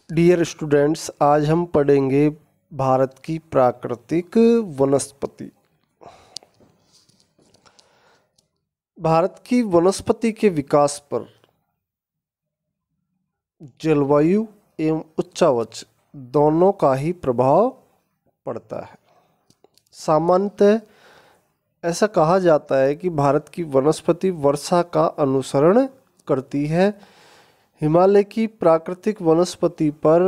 Dear students, आज हम पढ़ेंगे भारत की प्राकृतिक वनस्पति। भारत की वनस्पति के विकास पर जलवायु एवं उच्चावच दोनों का ही प्रभाव पड़ता है। सामान्यतः ऐसा कहा जाता है कि भारत की वनस्पति वर्षा का अनुसरण करती है। हिमालय की प्राकृतिक वनस्पति पर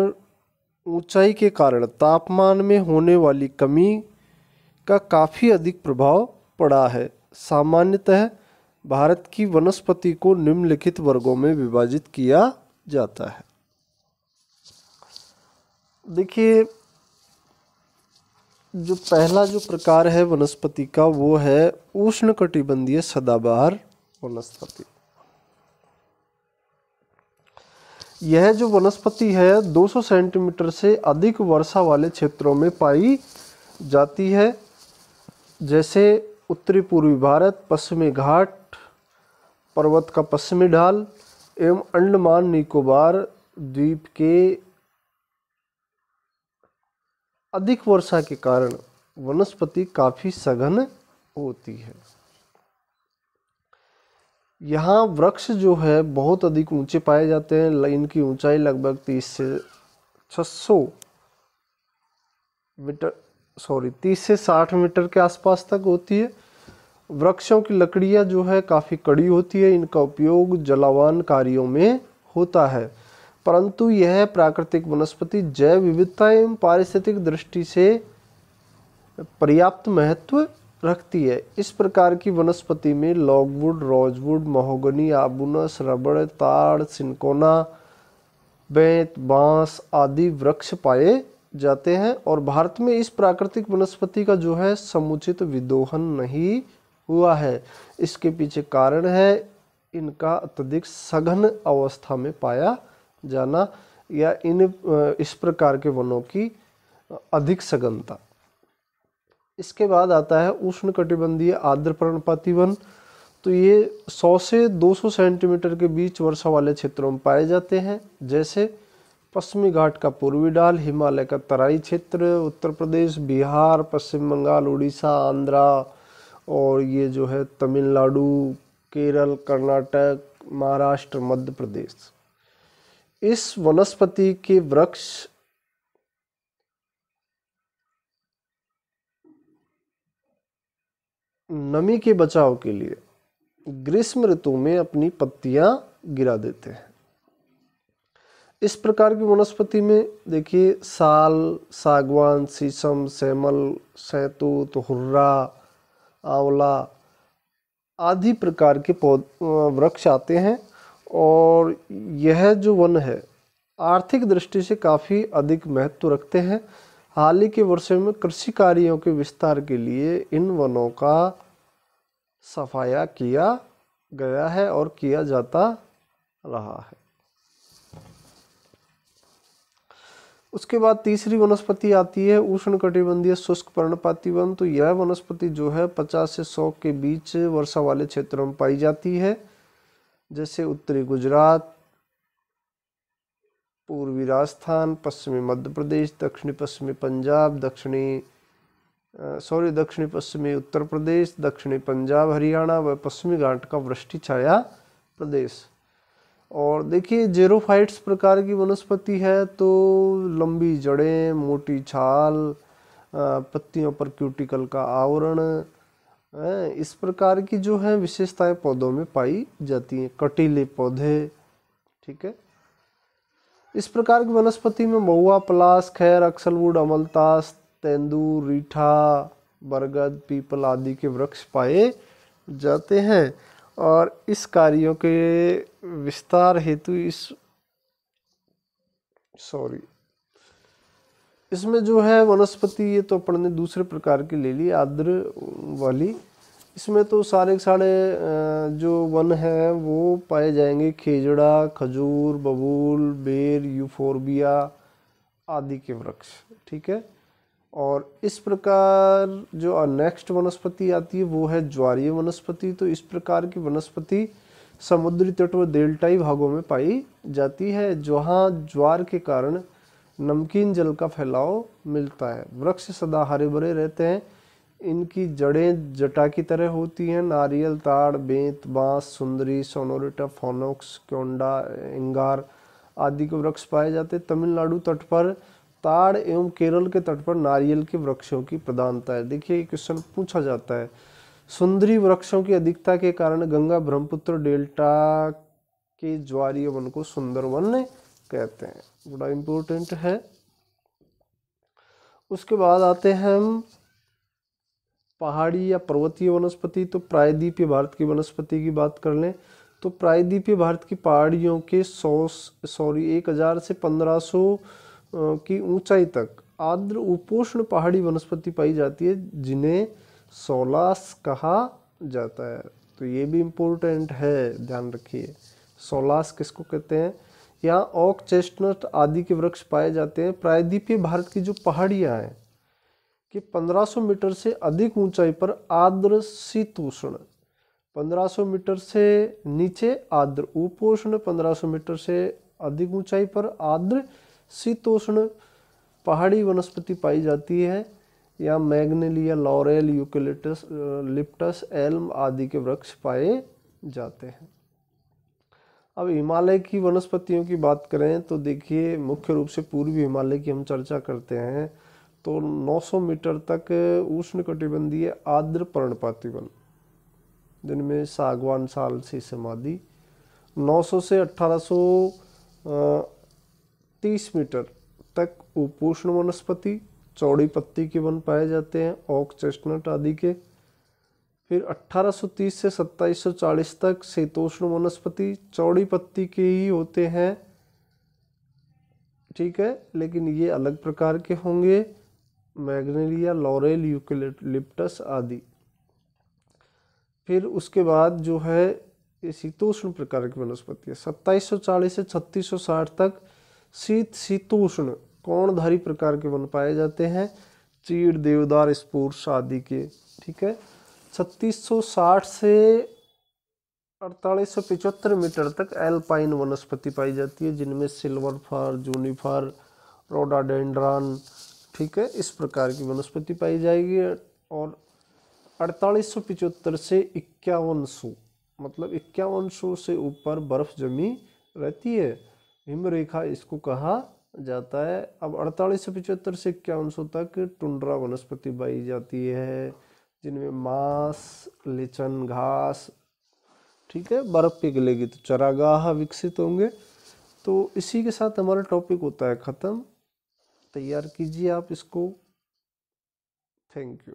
ऊंचाई के कारण तापमान में होने वाली कमी का काफ़ी अधिक प्रभाव पड़ा है। सामान्यतः भारत की वनस्पति को निम्नलिखित वर्गों में विभाजित किया जाता है। देखिए, जो पहला जो प्रकार है वनस्पति का वो है उष्णकटिबंधीय सदाबहार वनस्पति। यह जो वनस्पति है 200 सेंटीमीटर से अधिक वर्षा वाले क्षेत्रों में पाई जाती है, जैसे उत्तरी पूर्वी भारत, पश्चिमी घाट, पर्वत का पश्चिमी ढाल एवं अंडमान निकोबार द्वीप के अधिक वर्षा के कारण वनस्पति काफ़ी सघन होती है। यहाँ वृक्ष जो है बहुत अधिक ऊंचे पाए जाते हैं। इनकी ऊंचाई लगभग 30 से 60 मीटर के आसपास तक होती है। वृक्षों की लकड़ियाँ जो है काफ़ी कड़ी होती है। इनका उपयोग जलावन कार्यों में होता है, परंतु यह प्राकृतिक वनस्पति जैव विविधता एवं पारिस्थितिक दृष्टि से पर्याप्त महत्व रखती है। इस प्रकार की वनस्पति में लॉगवुड, रोजवुड, महोगनी, आबूनस, रबड़, ताड़, सिनकोना, बेंत, बांस आदि वृक्ष पाए जाते हैं। और भारत में इस प्राकृतिक वनस्पति का जो है समुचित विदोहन नहीं हुआ है। इसके पीछे कारण है इनका अत्यधिक सघन अवस्था में पाया जाना या इस प्रकार के वनों की अधिक सघनता। इसके बाद आता है उष्णकटिबंधीय आर्द्र पर्णपाती वन। तो ये 100 से 200 सेंटीमीटर के बीच वर्षा वाले क्षेत्रों में पाए जाते हैं, जैसे पश्चिमी घाट का पूर्वी ढाल, हिमालय का तराई क्षेत्र, उत्तर प्रदेश, बिहार, पश्चिम बंगाल, उड़ीसा, आंध्रा और ये जो है तमिलनाडु, केरल, कर्नाटक, महाराष्ट्र, मध्य प्रदेश। इस वनस्पति के वृक्ष नमी के बचाव के लिए ग्रीष्म ऋतु में अपनी पत्तियां गिरा देते हैं। इस प्रकार की वनस्पति में देखिए साल, सागवान, शीशम, सेमल, सैतूत, हुर्रा, आंवला आदि प्रकार के वृक्ष आते हैं। और यह जो वन है आर्थिक दृष्टि से काफ़ी अधिक महत्व रखते हैं। हाल ही के वर्षों में कृषि कार्यों के विस्तार के लिए इन वनों का सफाया किया गया है और किया जाता रहा है। उसके बाद तीसरी वनस्पति आती है उष्णकटिबंधीय शुष्क पर्णपाती वन। तो यह वनस्पति जो है 50 से 100 के बीच वर्षा वाले क्षेत्रों में पाई जाती है, जैसे उत्तरी गुजरात, पूर्वी राजस्थान, पश्चिमी मध्य प्रदेश, दक्षिणी पश्चिमी पंजाब, दक्षिणी पश्चिमी उत्तर प्रदेश, दक्षिणी पंजाब, हरियाणा व पश्चिमी घाट का वृष्टि छाया प्रदेश। और देखिए जेरोफाइट्स प्रकार की वनस्पति है, तो लंबी जड़ें, मोटी छाल, पत्तियों पर क्यूटिकल का आवरण, इस प्रकार की जो है विशेषताएं पौधों में पाई जाती हैं। कटीले पौधे, ठीक है। इस प्रकार की वनस्पति में महुआ, पलास, खैर, अक्सलवुड, अमलतास, तेंदू, रीठा, बरगद, पीपल आदि के वृक्ष पाए जाते हैं। और इस कार्यों के विस्तार हेतु इसमें जो है वनस्पति, ये तो अपन ने दूसरे प्रकार की ले ली आर्द्र वाली। इसमें तो सारे जो वन है वो पाए जाएंगे खेजड़ा, खजूर, बबूल, बेर, यूफोर्बिया आदि के वृक्ष, ठीक है। और इस प्रकार जो नेक्स्ट वनस्पति आती है वो है ज्वारीय वनस्पति। तो इस प्रकार की वनस्पति समुद्री तट व डेल्टाई भागों में पाई जाती है, जहाँ ज्वार के कारण नमकीन जल का फैलाव मिलता है। वृक्ष सदा हरे भरे रहते हैं। इनकी जड़ें जटा की तरह होती हैं। नारियल, ताड़, बेंत, बांस, सुंदरी, सोनोरिटा, फोनोक्स, क्योंडा, इंगार आदि के वृक्ष पाए जाते हैं। तमिलनाडु तट पर ताड़ एवं केरल के तट पर नारियल के वृक्षों की प्रधानता है। देखिए क्वेश्चन पूछा जाता है। सुंदरी वृक्षों की अधिकता के कारण गंगा ब्रह्मपुत्र डेल्टा के ज्वारीय वन को सुंदरवन कहते हैं। बड़ा इंपॉर्टेंट है। उसके बाद आते हैं हम पहाड़ी या पर्वतीय वनस्पति। तो प्रायद्वीपीय भारत की वनस्पति की बात कर लें तो प्रायद्वीपीय भारत की पहाड़ियों के 1000 से 1500 की ऊंचाई तक आर्द्र उपोष्ण पहाड़ी वनस्पति पाई जाती है, जिन्हें सोलास कहा जाता है। तो ये भी इम्पोर्टेंट है, ध्यान रखिए। सोलास किसको कहते हैं? यहाँ ओक, चेस्टनट आदि के वृक्ष पाए जाते हैं। प्रायद्वीपीय भारत की जो पहाड़ियाँ हैं कि 1500 मीटर से अधिक ऊंचाई पर आर्द्र शीतोष्ण, 1500 मीटर से नीचे आर्द्र उपोष्ण, 1500 मीटर से अधिक ऊंचाई पर आर्द्र शीतोष्ण पहाड़ी वनस्पति पाई जाती है। या मैग्नेलिया, लॉरेल, यूकेलिप्टस, लिप्टस, एल्म आदि के वृक्ष पाए जाते हैं। अब हिमालय की वनस्पतियों की बात करें तो देखिए मुख्य रूप से पूर्वी हिमालय की हम चर्चा करते हैं तो 900 मीटर तक उष्णकटिबंधीय आर्द्र पर्णपाती वन, जिनमें सागवान, साल, शीशम आदि। 900 से 1830 मीटर तक उपोष्ण वनस्पति, चौड़ी पत्ती के वन पाए जाते हैं, ओक, चेस्टनट आदि के। फिर 1830 से 2740 तक शीतोष्ण वनस्पति, चौड़ी पत्ती के ही होते हैं, ठीक है, लेकिन ये अलग प्रकार के होंगे, मैग्नेलिया, लॉरेल, यूकेलिप्टस आदि। फिर उसके बाद जो है ये शीतोष्ण प्रकार की वनस्पति है। 2740 से 3660 तक शीतोष्ण कोणधारी प्रकार के वन पाए जाते हैं, चीड़, देवदार, स्पूर्स आदि के, ठीक है। 3660 से 4875 मीटर तक एल्पाइन वनस्पति पाई जाती है, जिनमें सिल्वर फर, जूनिफर, रोडाडेंड्रॉन, ठीक है, इस प्रकार की वनस्पति पाई जाएगी। और 4875 से 5100 मतलब 5100 से ऊपर बर्फ जमी रहती है, हिमरेखा इसको कहा जाता है। अब 4875 से 5100 तक टुंड्रा वनस्पति पाई जाती है, जिनमें मांस, लिचन, घास, ठीक है, बर्फ पिघलेगी तो चरागाह विकसित होंगे। तो इसी के साथ हमारा टॉपिक होता है ख़त्म। तैयार कीजिए आप इसको। Thank you.